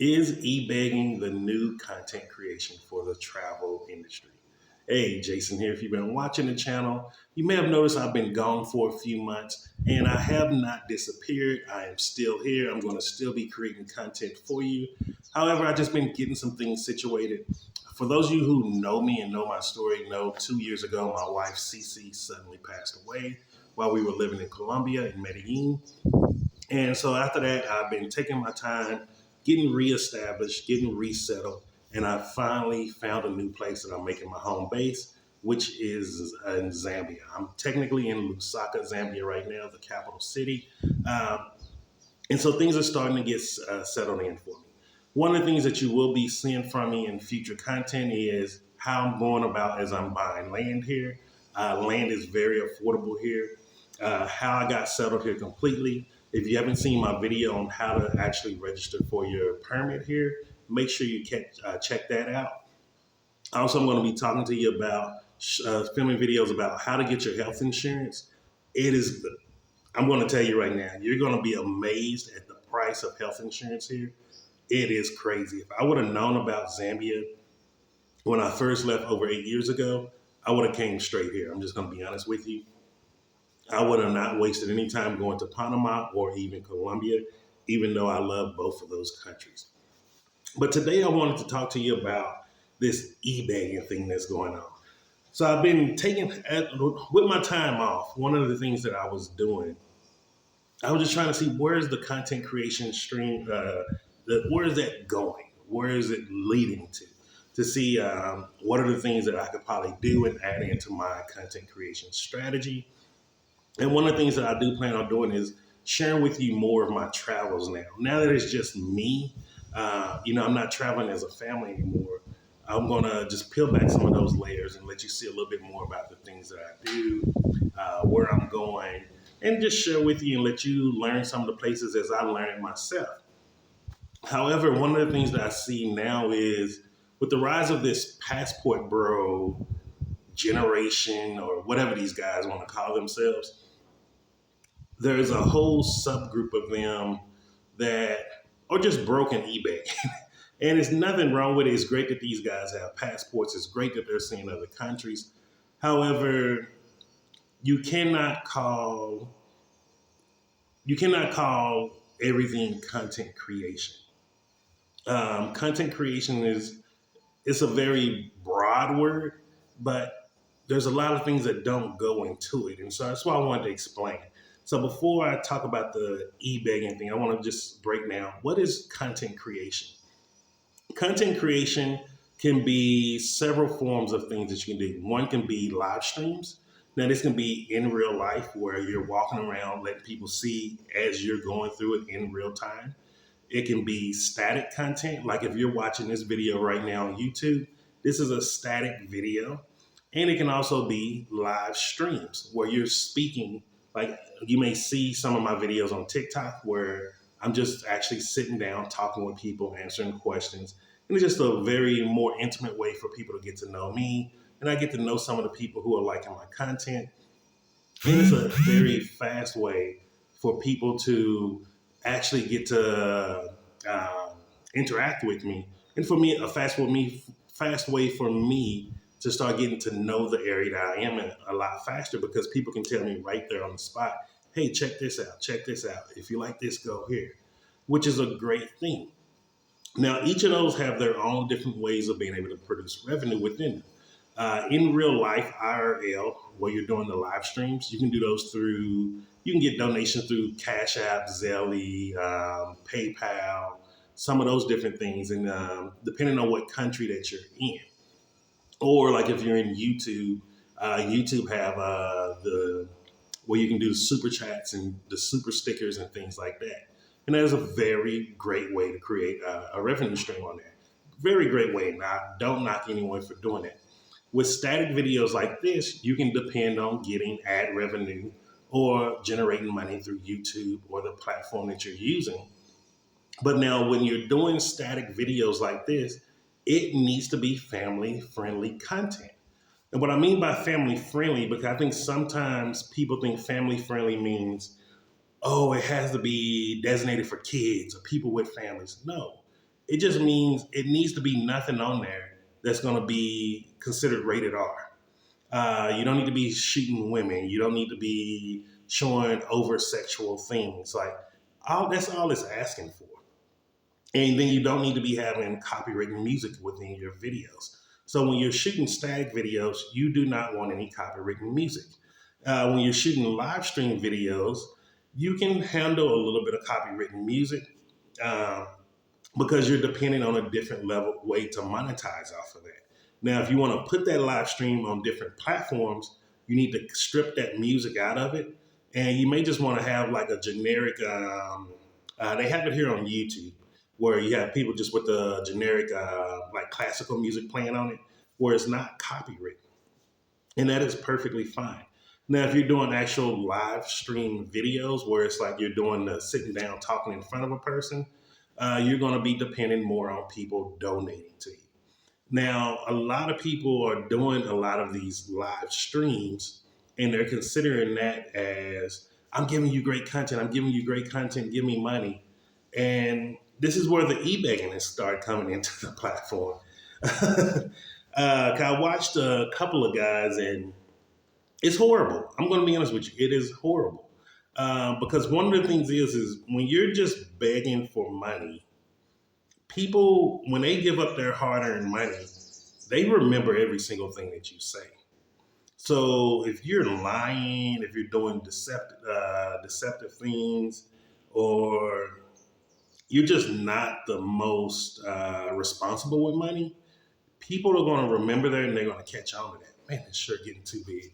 Is e-begging the new content creation for the travel industry? Hey, Jason here. If you've been watching the channel, you may have noticed I've been gone for a few months and I have not disappeared. I am still here. I'm going to still be creating content for you. However, I've just been getting some things situated. For those of you who know me and know my story, know 2 years ago, my wife, Cece, suddenly passed away while we were living in Colombia, in Medellin. And so after that, I've been taking my time, getting reestablished, getting resettled, and I finally found a new place that I'm making my home base, which is in Zambia. I'm technically in Lusaka, Zambia right now, the capital city. Um, and so things are starting to get settled in for me. One of the things that you will be seeing from me in future content is how I'm going about as I'm buying land here. Land is very affordable here. How I got settled here completely. If you haven't seen my video on how to actually register for your permit here, make sure you check that out. Also, I'm going to be talking to you about filming videos about how to get your health insurance. It is, I'm going to tell you right now, you're going to be amazed at the price of health insurance here. It is crazy. If I would have known about Zambia when I first left over 8 years ago, I would have came straight here. I'm just going to be honest with you. I would have not wasted any time going to Panama or even Colombia, even though I love both of those countries. But today I wanted to talk to you about this e-begging thing that's going on. So I've been with my time off, one of the things that I was doing, I was just trying to see where's the content creation stream, where is that going? Where is it leading to see what are the things that I could probably do and add into my content creation strategy. And one of the things that I do plan on doing is sharing with you more of my travels now. Now that it's just me, I'm not traveling as a family anymore. I'm going to just peel back some of those layers and let you see a little bit more about the things that I do, where I'm going, and just share with you and let you learn some of the places as I learned myself. However, one of the things that I see now is with the rise of this passport bro generation or whatever these guys want to call themselves, there's a whole subgroup of them that are just broken eBay. And there's nothing wrong with it. It's great that these guys have passports. It's great that they're seeing other countries. However, you cannot call everything content creation. Content creation is it's a very broad word, but there's a lot of things that don't go into it. And so that's why I wanted to explain. So before I talk about the e-begging thing, I want to just break down what is content creation. Content creation can be several forms of things that you can do. One can be live streams. Now, this can be in real life where you're walking around, letting people see as you're going through it in real time. It can be static content, like if you're watching this video right now on YouTube, this is a static video. And it can also be live streams where you're speaking. Like you may see some of my videos on TikTok where I'm just actually sitting down, talking with people, answering questions. And it's just a very more intimate way for people to get to know me. And I get to know some of the people who are liking my content. And it's a very fast way for people to actually get to interact with me. And for me, fast way for me to start getting to know the area that I am in a lot faster because people can tell me right there on the spot, hey, check this out, check this out. If you like this, go here, which is a great thing. Now, each of those have their own different ways of being able to produce revenue within them. In real life, IRL, where you're doing the live streams, you can do those you can get donations through Cash App, Zelle, PayPal, some of those different things. And depending on what country that you're in, or like if you're in YouTube, YouTube have where you can do super chats and the super stickers and things like that. And that is a very great way to create a revenue stream on there. Very great way. Now, don't knock anyone for doing that. With static videos like this, you can depend on getting ad revenue or generating money through YouTube or the platform that you're using. But now when you're doing static videos like this, it needs to be family friendly content. And what I mean by family friendly, because I think sometimes people think family friendly means, oh, it has to be designated for kids or people with families. No, It just means it needs to be nothing on there that's going to be considered rated R. You don't need to be shooting women. You don't need to be showing over sexual things. Like, that's all it's asking for. And then you don't need to be having copywritten music within your videos. So when you're shooting stag videos, you do not want any copywritten music. When you're shooting live stream videos, you can handle a little bit of copywritten music um, because you're depending on a different level way to monetize off of that. Now, if you want to put that live stream on different platforms, you need to strip that music out of it, and you may just want to have like a generic. They have it here on YouTube, where you have people just with the generic like classical music playing on it, where it's not copywritten, and that is perfectly fine. Now, if you're doing actual live stream videos where it's like you're doing the sitting down talking in front of a person, you're going to be depending more on people donating to you. Now, a lot of people are doing a lot of these live streams, and they're considering that as, I'm giving you great content, I'm giving you great content, give me money. And this is where the e-begging has started coming into the platform. I watched a couple of guys, and it's horrible. I'm going to be honest with you. It is horrible. Because one of the things is when you're just begging for money, people, when they give up their hard-earned money, they remember every single thing that you say. So if you're lying, if you're doing deceptive things, or you're just not the most responsible with money, people are going to remember that and they're going to catch on to that. Man, this shirt getting too big.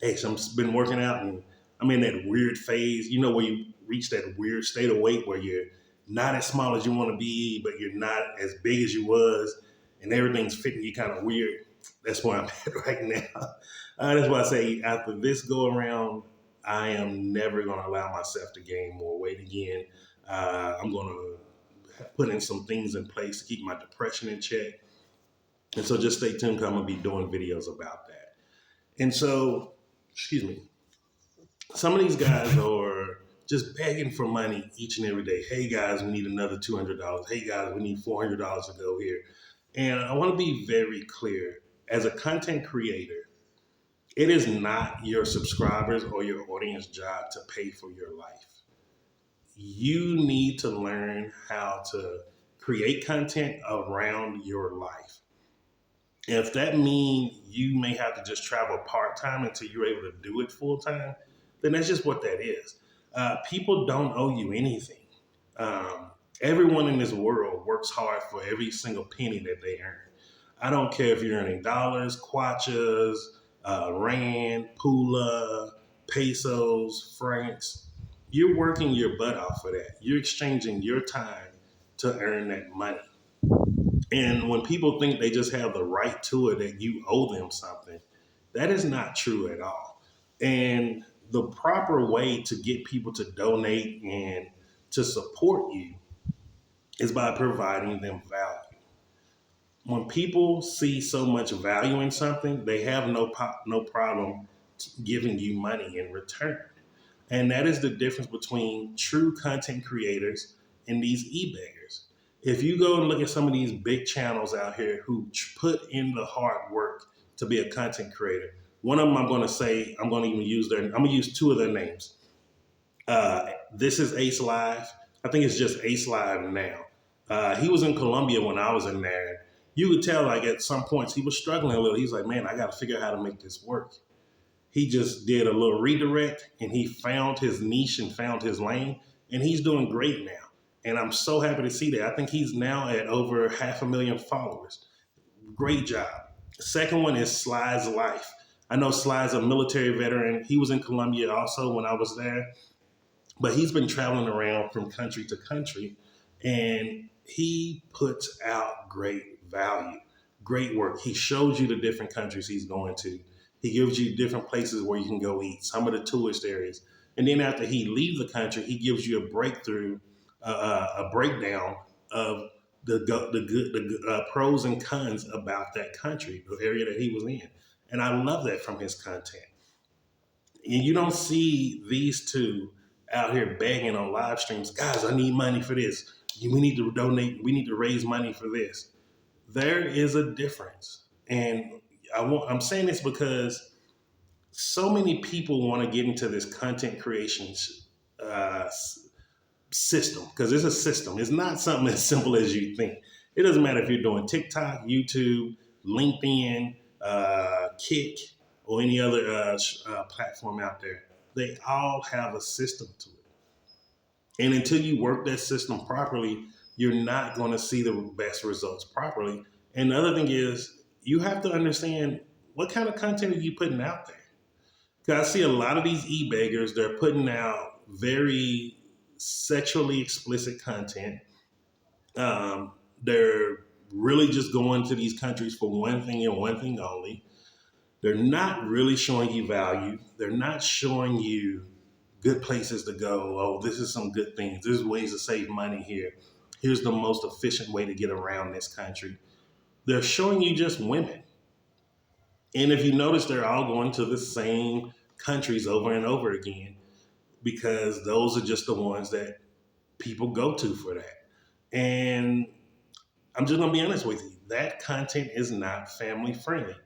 Hey, so I've been working out and I'm in that weird phase, where you reach that weird state of weight where you're not as small as you want to be, but you're not as big as you was, and everything's fitting you kind of weird. That's where I'm at right now. That's why I say after this go around, I am never going to allow myself to gain more weight again. I'm going to put in some things in place to keep my depression in check. And so just stay tuned because I'm going to be doing videos about that. And so, excuse me, some of these guys are just begging for money each and every day. Hey guys, we need another $200. Hey guys, we need $400 to go here. And I want to be very clear. As a content creator, it is not your subscribers or your audience job to pay for your life. You need to learn how to create content around your life. If that means you may have to just travel part-time until you're able to do it full-time, then that's just what that is. People don't owe you anything. Everyone in this world works hard for every single penny that they earn. I don't care if you're earning dollars, kwachas, rand, pula, pesos, francs. You're working your butt off for that. You're exchanging your time to earn that money. And when people think they just have the right to it, that you owe them something, that is not true at all. And the proper way to get people to donate and to support you is by providing them value. When people see so much value in something, they have no problem giving you money in return. And that is the difference between true content creators and these e-beggars. If you go and look at some of these big channels out here who put in the hard work to be a content creator, one of them I'm going to say, I'm going to use two of their names. This is Ace Live. I think it's just Ace Live now. He was in Colombia when I was in there. You could tell, like, at some points he was struggling a little. He's like, man, I got to figure out how to make this work. He just did a little redirect and he found his niche and found his lane, and he's doing great now. And I'm so happy to see that. I think he's now at over 500,000 followers. Great job. Second one is Sly's Life. I know Sly's a military veteran. He was in Colombia also when I was there, but he's been traveling around from country to country, and he puts out great value, great work. He shows you the different countries he's going to. He gives you different places where you can go eat, some of the tourist areas. And then after he leaves the country, he gives you a breakdown of the pros and cons about that country, the area that he was in. And I love that from his content. And you don't see these two out here begging on live streams, guys, I need money for this. We need to donate, we need to raise money for this. There is a difference. And I'm saying this because so many people want to get into this content creation uh, system, because it's a system. It's not something as simple as you think. It doesn't matter if you're doing TikTok, YouTube, LinkedIn, Kick, or any other platform out there. They all have a system to it. And until you work that system properly, you're not going to see the best results properly. And the other thing is, you have to understand what kind of content are you putting out there. Because I see a lot of these e-beggars, they're putting out very sexually explicit content. They're really just going to these countries for one thing and one thing only. They're not really showing you value. They're not showing you good places to go. Oh, this is some good things. There's ways to save money here. Here's the most efficient way to get around this country. They're showing you just women. And if you notice, they're all going to the same countries over and over again, because those are just the ones that people go to for that. And I'm just gonna be honest with you, that content is not family friendly.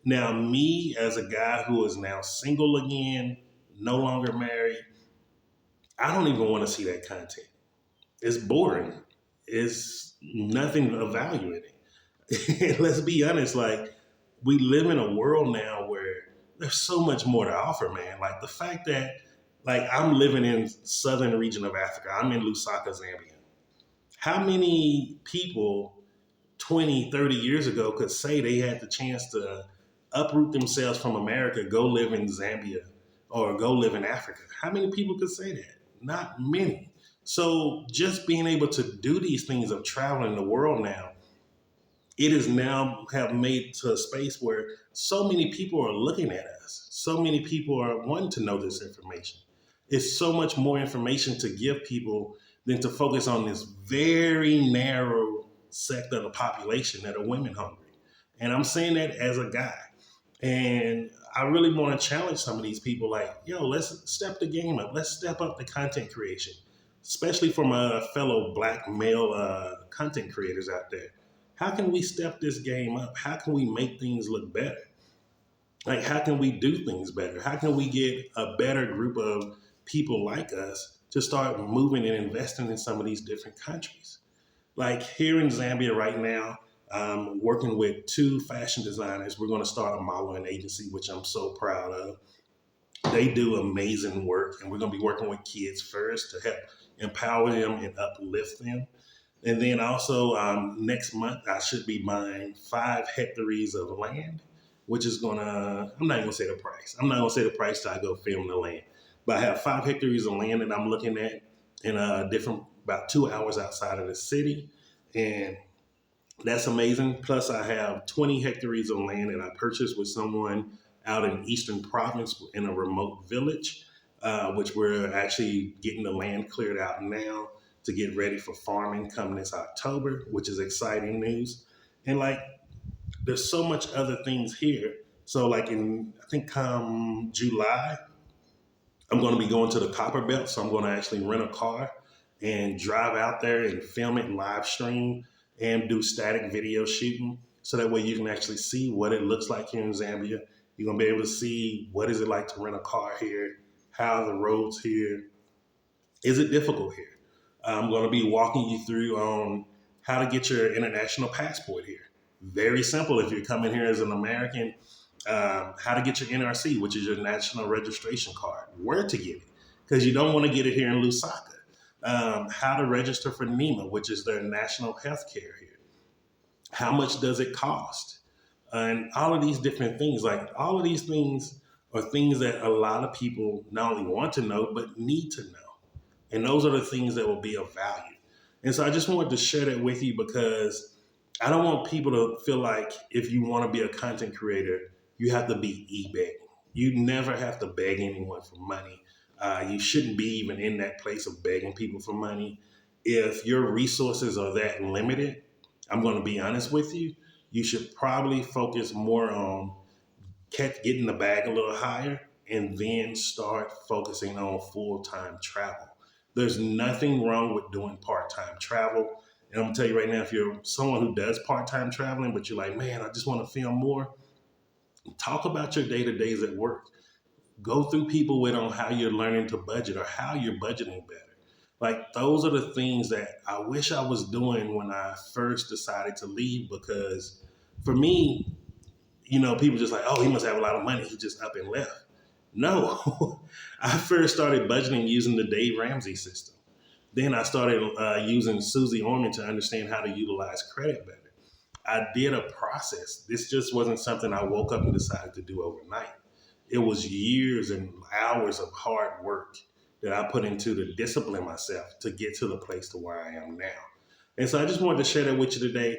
Now, me as a guy who is now single again, no longer married, I don't even want to see that content. It's boring. It's nothing of value in it. Let's be honest, like, we live in a world now where there's so much more to offer, man. Like the fact that, like, I'm living in southern region of Africa. I'm in Lusaka, Zambia. How many people 20, 30 years ago could say they had the chance to uproot themselves from America, go live in Zambia or go live in Africa? How many people could say that? Not many. So just being able to do these things of traveling the world now, it is now have made to a space where so many people are looking at us. So many people are wanting to know this information. It's so much more information to give people than to focus on this very narrow sect of the population that are women hungry. And I'm saying that as a guy. And I really want to challenge some of these people like, yo, let's step the game up. Let's step up the content creation, especially for my fellow black male content creators out there. How can we step this game up? How can we make things look better? Like, how can we do things better? How can we get a better group of people like us to start moving and investing in some of these different countries? Like here in Zambia right now, working with two fashion designers. We're going to start a modeling agency, which I'm so proud of. They do amazing work, and we're going to be working with kids first to help empower them and uplift them. And then also next month, I should be buying 5 hectares of land, which is gonna, I'm not even gonna say the price. I'm not gonna say the price till I go film the land. But I have 5 hectares of land that I'm looking at in a different, about 2 hours outside of the city. And that's amazing. Plus, I have 20 hectares of land that I purchased with someone out in Eastern Province in a remote village, which we're actually getting the land cleared out now to get ready for farming coming this October, which is exciting news. And like, there's so much other things here. So, like in I think July, I'm going to be going to the Copper Belt. So I'm going to actually rent a car and drive out there and film it and live stream and do static video shooting. So that way you can actually see what it looks like here in Zambia. You're going to be able to see what is it like to rent a car here, how are the roads here, is it difficult here? I'm going to be walking you through on how to get your international passport here. Very simple if you're coming here as an American. How to get your NRC, which is your national registration card, where to get it, because you don't want to get it here in Lusaka. How to register for NEMA, which is their national health care here. How much does it cost? And all of these different things, like all of these things are things that a lot of people not only want to know, but need to know. And those are the things that will be of value. And so I just wanted to share that with you because I don't want people to feel like if you want to be a content creator, you have to be e-begging. You never have to beg anyone for money. You shouldn't be even in that place of begging people for money. If your resources are that limited, I'm going to be honest with you, you should probably focus more on getting the bag a little higher and then start focusing on full-time travel. There's nothing wrong with doing part-time travel. And I'm gonna tell you right now, if you're someone who does part-time traveling, but you're like, man, I just want to film more, talk about your day-to-days at work. Go through people with on how you're learning to budget or how you're budgeting better. Like those are the things that I wish I was doing when I first decided to leave, because for me, people just like, oh, he must have a lot of money. He just up and left. No, I first started budgeting using the Dave Ramsey system. Then I started using Susie Orman to understand how to utilize credit better. I did a process. This just wasn't something I woke up and decided to do overnight. It was years and hours of hard work that I put into to discipline myself to get to the place to where I am now. And so I just wanted to share that with you today.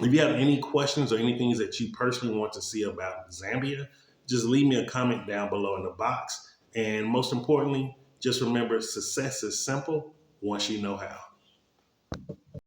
If you have any questions or anything that you personally want to see about Zambia, just leave me a comment down below in the box. And most importantly, just remember, success is simple once you know how.